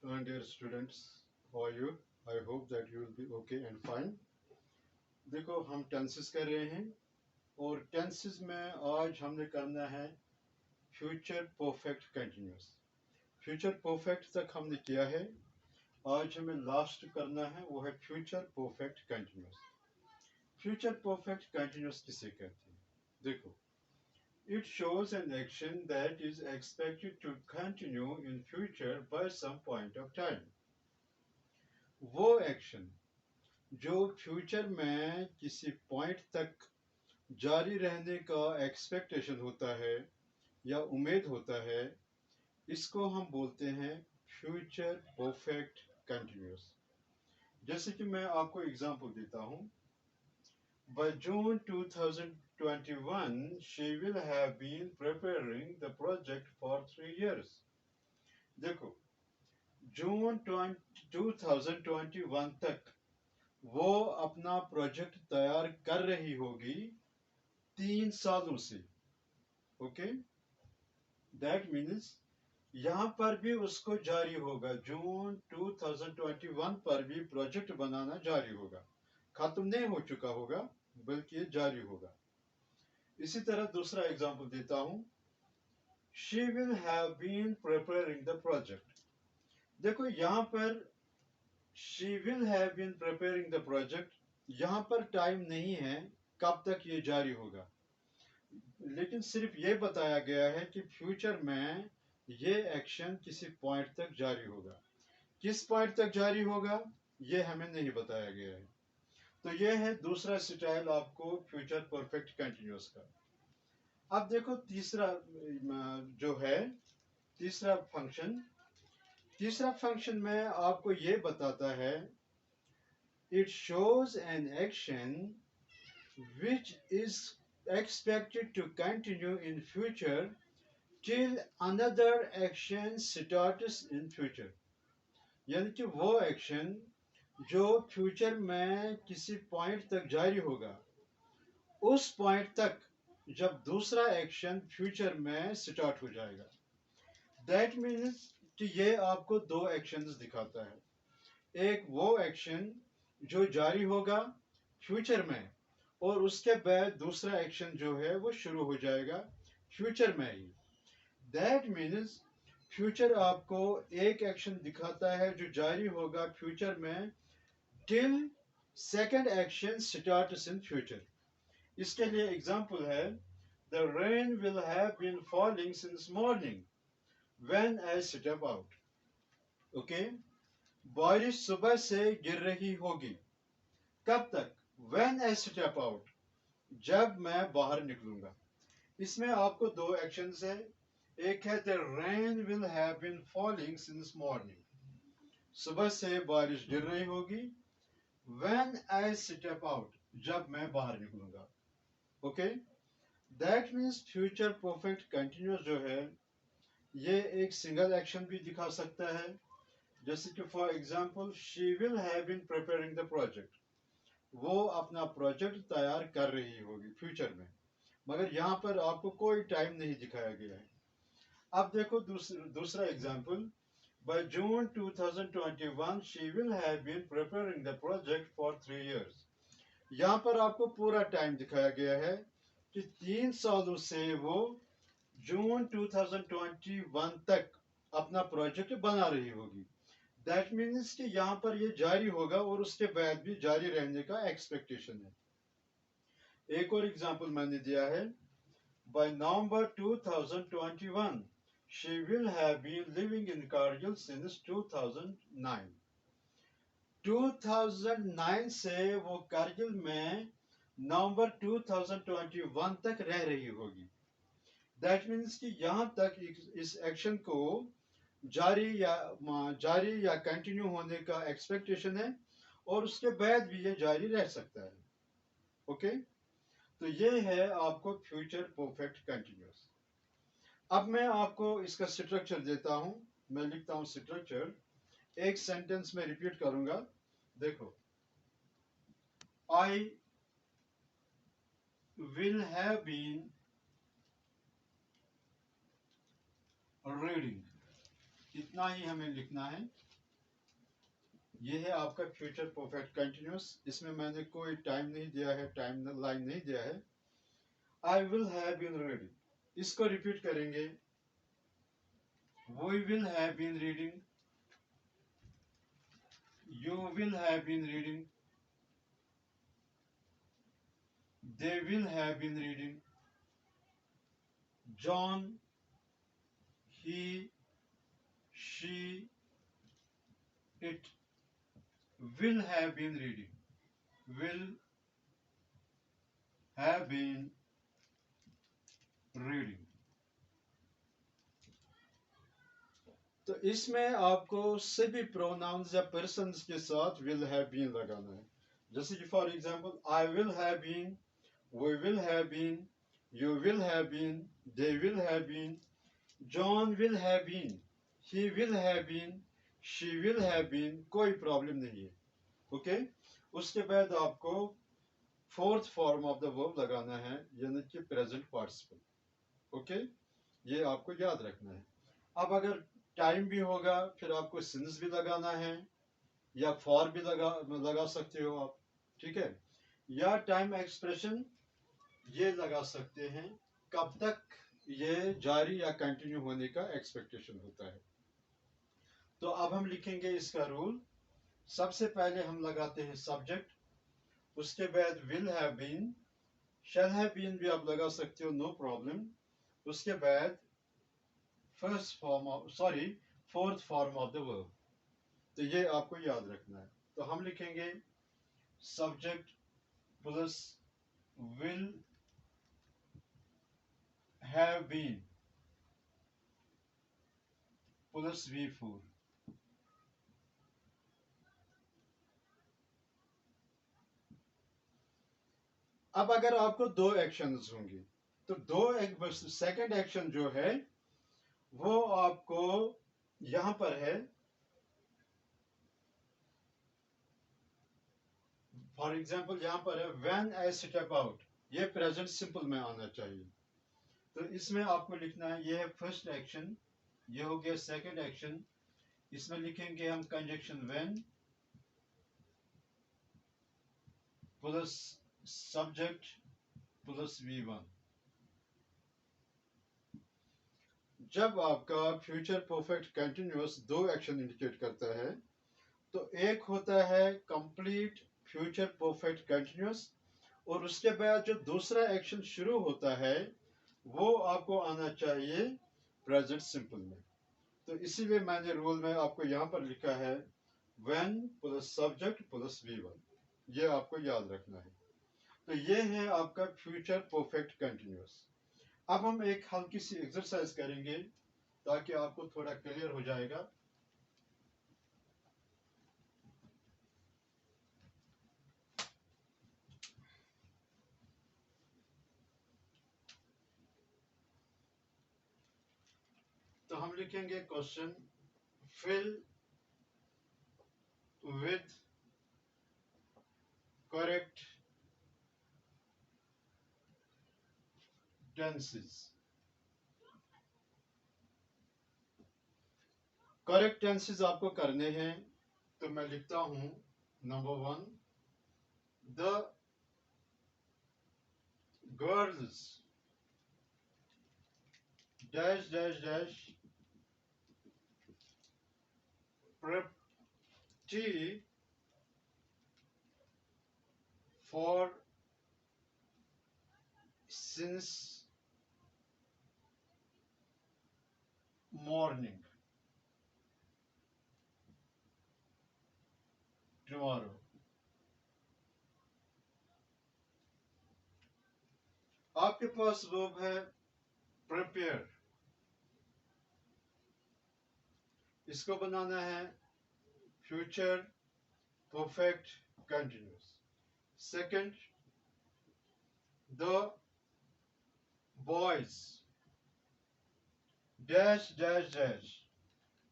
Dear students, how are you? I hope that you will be okay and fine. देखो हम tenses कर रहे हैं और टेंसेस में आज हमने करना है future perfect continuous. Future perfect तक हमने किया है, आज हमें लास्ट करना है वो है future perfect continuous. Future perfect continuous किसे कहते हैं? देखो, it shows an action that is expected to continue in future by some point of time. वो एक्शन जो फ्यूचर में किसी पॉइंट तक जारी रहने का एक्सपेक्टेशन होता है या उम्मीद होता है, इसको हम बोलते हैं फ्यूचर परफेक्ट कंटिन्यूस। जैसे कि मैं आपको एग्जांपल देता हूं, by June 2021 she will have been preparing the project for 3 years. देखो, जून 2021 तक वो अपना प्रोजेक्ट तैयार कर रही होगी 3 सालों से। ओके, दैट मीन्स यहाँ पर भी उसको जारी होगा, जून 2021 पर भी प्रोजेक्ट बनाना जारी होगा, खत्म नहीं हो चुका होगा बल्कि जारी होगा। इसी तरह दूसरा एग्जांपल देता हूं, she will have been preparing the project। देखो यहाँ पर she will have been preparing the project, यहाँ पर टाइम नहीं है कब तक ये जारी होगा, लेकिन सिर्फ ये बताया गया है कि फ्यूचर में ये एक्शन किसी पॉइंट तक जारी होगा। किस पॉइंट तक जारी होगा ये हमें नहीं बताया गया है। तो ये है दूसरा स्टाइल आपको फ्यूचर परफेक्ट कंटिन्यूअस का। अब देखो तीसरा जो है, तीसरा फंक्शन में आपको ये बताता है, it shows an action which is expected to continue in future till another action starts in future। यानी कि वो एक्शन जो फ्यूचर में किसी पॉइंट तक जारी होगा, उस पॉइंट तक जब दूसरा एक्शन फ्यूचर में स्टार्ट हो जाएगा। दैट मीन्स कि ये आपको दो एक्शंस दिखाता है। एक वो एक्शन जो जारी होगा फ्यूचर में, और उसके बाद दूसरा एक्शन जो है वो शुरू हो जाएगा फ्यूचर में ही। दैट मीन्स फ्यूचर आपको एक एक्शन दिखाता है जो जारी होगा फ्यूचर में till second action starts in future. इसके लिए एग्जांपल है, the rain will have been falling since morning when I step out. Okay, बारिश सुबह से गिर रही होगी, कब तक? व्हेन आई स्टेप आउट, जब मैं बाहर निकलूंगा। इसमें आपको दो एक्शंस है, एक है the rain will have been falling since morning, सुबह से बारिश गिर रही होगी, व्हेन आई स्टेप आउट, जब मैं बाहर निकलूंगा। Okay, that means future perfect continuous जो है ये एक सिंगल एक्शन भी दिखा सकता है, जैसे कि for example she will have been preparing the project, वो अपना प्रोजेक्ट तैयार कर रही होगी फ्यूचर में, मगर यहाँ पर आपको कोई टाइम नहीं दिखाया गया है। अब देखो दूसरा example, by June 2021 she will have been preparing the project for 3 years। यहाँ पर आपको पूरा टाइम दिखाया गया है कि 3 सालों से वो जून 2021 तक अपना प्रोजेक्ट बना रही होगी। दैट मीन्स कि यहाँ पर ये जारी होगा और उसके बाद भी जारी रहने का एक्सपेक्टेशन है। एक और एग्जांपल मैंने दिया है, by November 2021 she will have been living in Kargil since 2009। 2009 से वो कारगिल में नवंबर 2021 तक रह रही होगी। दैट मीन्स कि यहाँ तक इस एक्शन को जारी या कंटिन्यू होने का एक्सपेक्टेशन है, और उसके बाद भी ये जारी रह सकता है। ओके, तो ये है आपको फ्यूचर परफेक्ट कंटिन्यूअस। अब मैं आपको इसका स्ट्रक्चर देता हूं, मैं लिखता हूं स्ट्रक्चर, एक सेंटेंस में रिपीट करूंगा। देखो, I will have been reading, इतना ही हमें लिखना है। ये है आपका फ्यूचर परफेक्ट कंटिन्यूस। इसमें मैंने कोई टाइम नहीं दिया है, टाइम लाइन नहीं दिया है। I will have been reading, इसको रिपीट करेंगे। We will have been reading, you will have been reading, they will have been reading, John, he, she, it will have been reading, will have been reading। तो इसमें आपको सभी pronounce या persons के साथ will have been लगाना है। जैसे कि for example I will have been, we will have been, you will have been, they will have been, John will have been, he will have been, she will have been, कोई problem नहीं है। Okay, उसके बाद आपको fourth form of the verb लगाना है, यानी कि प्रेजेंट पार्टिसिपल। ओके, ये आपको याद रखना है। अब अगर टाइम भी होगा फिर आपको सिंस भी लगाना है, या फॉर भी लगा सकते हो आप, ठीक है। या टाइम एक्सप्रेशन ये लगा सकते हैं, कब तक ये जारी या कंटिन्यू होने का एक्सपेक्टेशन होता है। तो अब हम लिखेंगे इसका रूल। सबसे पहले हम लगाते हैं सब्जेक्ट, उसके बाद will have been, shall have been भी आप लगा सकते हो, नो प्रॉब्लम। उसके बाद first form of sorry fourth form of the verb. तो ये आपको याद रखना है। तो हम लिखेंगे subject plus will have been plus V4। अब अगर आपको दो एक्शंस होंगे तो सेकंड एक्शन जो है वो आपको यहां पर है। फॉर एग्जाम्पल यहां पर है व्हेन आई स्टेप आउट, ये प्रेजेंट सिंपल में आना चाहिए। तो इसमें आपको लिखना है, ये है फर्स्ट एक्शन, ये हो गया सेकंड एक्शन। इसमें लिखेंगे हम conjunction when plus subject plus V1। जब आपका फ्यूचर परफेक्ट कंटिन्यूअस दो एक्शन इंडिकेट करता है, तो एक होता है कंप्लीट फ्यूचर परफेक्ट कंटिन्यूअस, और उसके बाद जो दूसरा एक्शन शुरू होता है वो आपको आना चाहिए प्रेजेंट सिंपल में। तो इसीलिए मैंने रूल में आपको यहाँ पर लिखा है when plus subject plus V1, ये आपको याद रखना है। तो ये है आपका फ्यूचर परफेक्ट कंटिन्यूअस। अब हम एक हल्की सी एक्सरसाइज करेंगे ताकि आपको थोड़ा क्लियर हो जाएगा। तो हम लिखेंगे question fill with correct tenses. Correct tenses आपको करने हैं, तो मैं लिखता हूं number 1, the girls dash dash dash prepped for since morning tomorrow। आपके पास वर्ब है prepare, इसको बनाना है future perfect continuous. Second, the boys dash dash dash,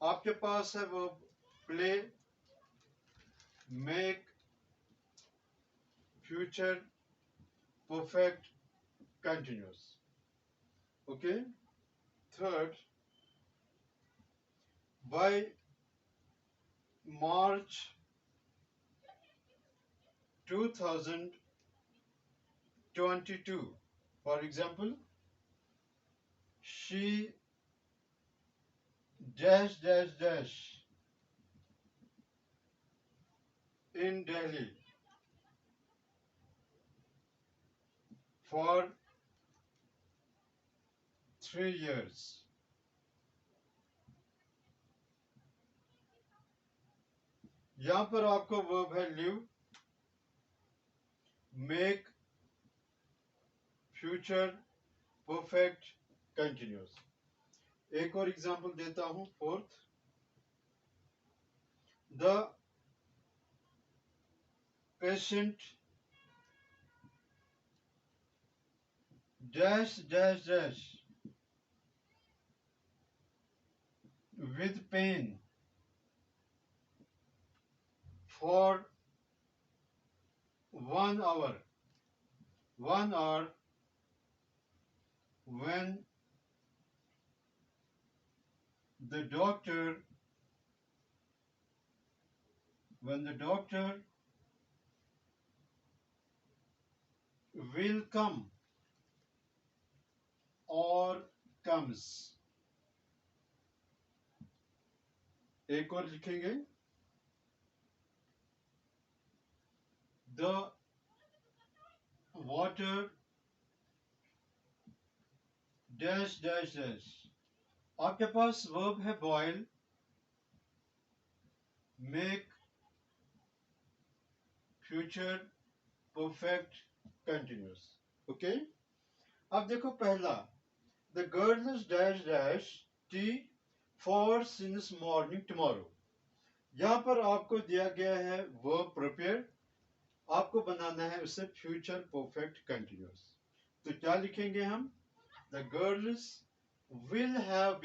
आपके पास है verb play, make future perfect continuous. Okay. Third, by March 2022. For example, she dash dash dash in Delhi for 3 years. यहां पर आपको verb है live, make, future perfect, continuous. एक और example देता हूं, fourth, the patient dash dash dash with pain for 1 hour. 1 hour when the doctor when the doctor will come or comes. एक और लिखेंगे, the water dash dash dash. आपके पास verb है boil, make, future perfect, continuous. Okay, अब देखो पहला, the girls dash dash tea for since morning tomorrow. यहां पर आपको दिया गया है वर्ब प्रिपेयर, आपको बनाना है उसे फ्यूचर परफेक्ट कंटिन्यूस। तो क्या लिखेंगे हम, the girls will will have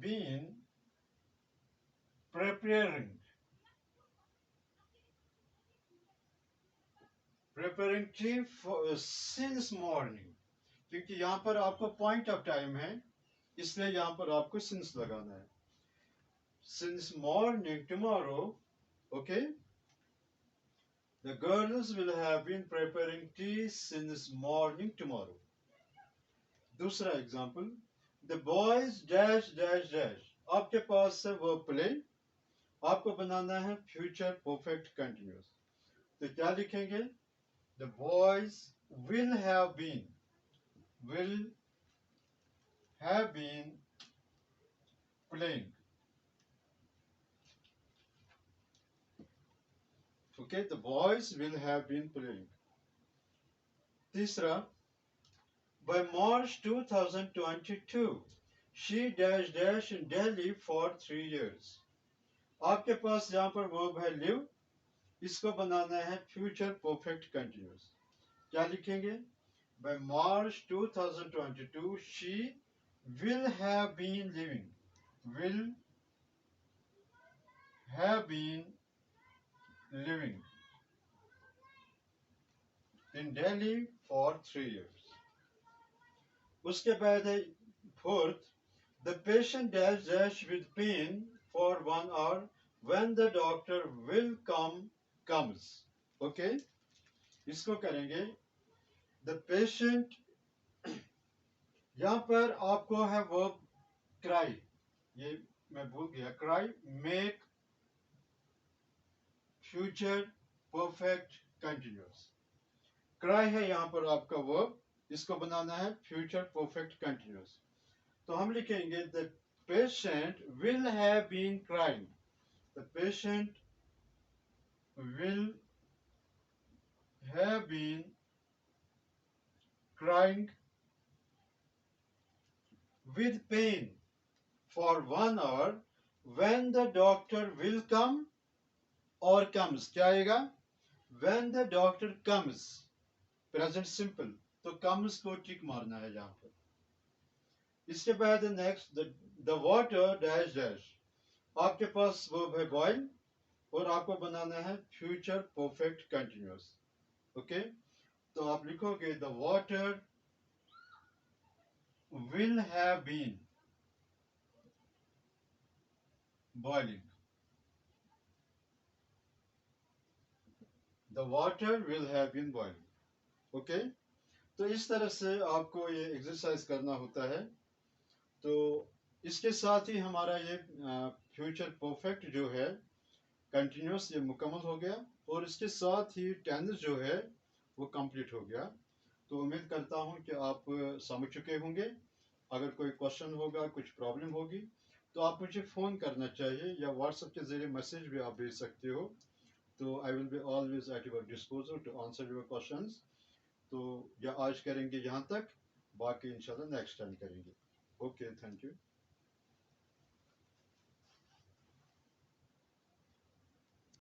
been preparing tea for since morning, क्योंकि यहां पर आपको पॉइंट ऑफ टाइम है, इसलिए यहां पर आपको सिंस लगाना है, since morning tomorrow. Okay, the girls will have been preparing tea since morning tomorrow. दूसरा example, the boys dash dash dash. आपके पास है वर्ब प्ले, आपको बनाना है फ्यूचर परफेक्ट कंटिन्यूस। तो क्या लिखेंगे, the boys will have been playing. Okay, the boys will have been playing. तीसरा, by March 2022, she dash dash in Delhi for 3 years. आपके पास यहाँ पर वर्ब है live, इसको बनाना है फ्यूचर परफेक्ट कंटिन्यूस। क्या लिखेंगे, by March 2022 she will have been living in Delhi for 3 years. उसके बाद है fourth, the patient dash dash with pain for 1 hour when the doctor will comes. Okay, इसको करेंगे, the patient, यहां पर आपको है वर्ब क्राई, ये मैं भूल गया, cry, make, future perfect continuous. Cry है यहां पर आपका वर्ब, इसको बनाना है फ्यूचर परफेक्ट कंटिन्यूस। तो हम लिखेंगे, the patient will have been crying, the patient will have been crying with pain for 1 hour when the doctor will come or comes. क्या आएगा, when the doctor comes, present simple, तो comes को टिक मारना है यहाँ पर। इसके बाद next, the water dash dash, आपके पास वर्ब है बॉयल और आपको बनाना है फ्यूचर परफेक्ट कंटिन्यूस। ओके, तो आप लिखोगे, the water will have been boiling. The water will have been boiling. Okay, तो इस तरह से आपको ये एक्सरसाइज करना होता है। तो इसके साथ ही हमारा ये फ्यूचर परफेक्ट जो है कंटिन्यूस ये मुकम्मल हो गया, और इसके साथ ही टेंस जो है वो कंप्लीट हो गया। तो उम्मीद करता हूँ कि आप समझ चुके होंगे। अगर कोई क्वेश्चन होगा, कुछ प्रॉब्लम होगी, तो आप मुझे फ़ोन करना चाहिए या व्हाट्सएप के ज़रिए मैसेज भी आप भेज सकते हो। तो I will be always at your disposal to answer your questions. तो या आज करेंगे यहाँ तक, बाकी इंशाल्लाह नेक्स्ट टाइम करेंगे। Okay, thank you.